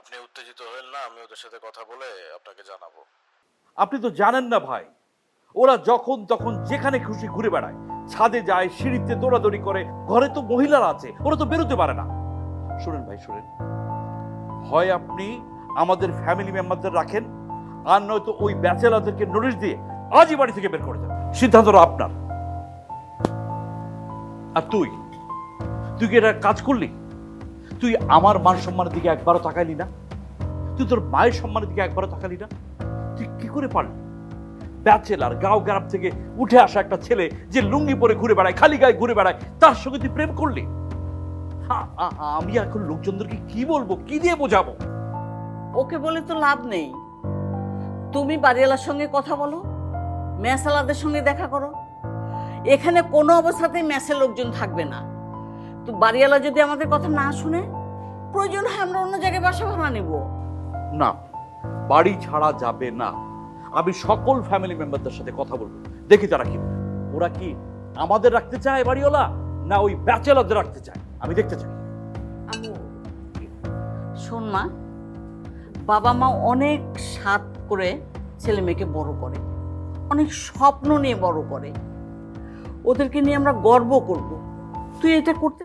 আপনি উত্তেজিত হবেন না, আমি ওদের সাথে কথা বলে আপনাকে জানাবো। আপনি তো জানেন না ভাই, ওরা যখন তখন যেখানে খুশি ঘুরে বেড়ায়, ছাদে যায়, সিঁড়িতে দৌড়াদৌড়ি করে। ঘরে তো মহিলারা আছে, ওরা তো বেরোতে পারে না। শুনেন ভাই, শুনেন, হয় আপনি আমাদের ফ্যামিলি মেম্বারদের রাখেন, আর নয়তো ওই ব্যাচেলারদেরকে নোটিশ দিয়ে আজই বাড়ি থেকে বের করে দেন। সিদ্ধান্তটা আপনার। আর তুই তুই কি এটা কাজ করলি? তুই আমার মান সম্মানের দিকে একবারও তাকাইলি না? তুই তোর মায়ের সম্মানের দিকে একবারও তাকালি না? তুই কি করে পারলি? ব্যাচেলার, গাঁও গ্রাম থেকে উঠে আসা একটা ছেলে যে লুঙ্গি পরে ঘুরে বেড়ায়, খালি গায়ে ঘুরে বেড়ায়, তার সঙ্গে তুই প্রেম করলি? আমি এখন লোকজনদেরকে কি বলবো, কি দিয়ে বোঝাবো? ওকে বলে তো লাভ নেই। তুমি বাড়িওয়ালার সঙ্গে কথা বলো, মেসালাদের সঙ্গে দেখা করো। এখানে কোনো অবস্থাতেই মেসের লোকজন থাকবে না। তো বাড়িওয়ালা যদি আমাদের কথা না শুনে, প্রয়োজন হয় আমরা অন্য জায়গায় বাসা ভাড়া নিব। না, বাড়ি ছাড়া যাবে না। আমি সকল ফ্যামিলি মেম্বারদের সাথে কথা বলবো, দেখি তারা কি বলে। ওরা কি আমাদের রাখতে চায় বাড়িওয়ালা, না ওই ব্যাচেলারদের রাখতে চায়? আমি দেখতে চাই। আম্মু, শোন মা, বাবা মা অনেক সাধ করে ছেলে মেয়েকে বড় করে, অনেক স্বপ্ন নিয়ে বড় করে। ওদেরকে নিয়ে আমরা গর্ব করব। তুই এটা করতে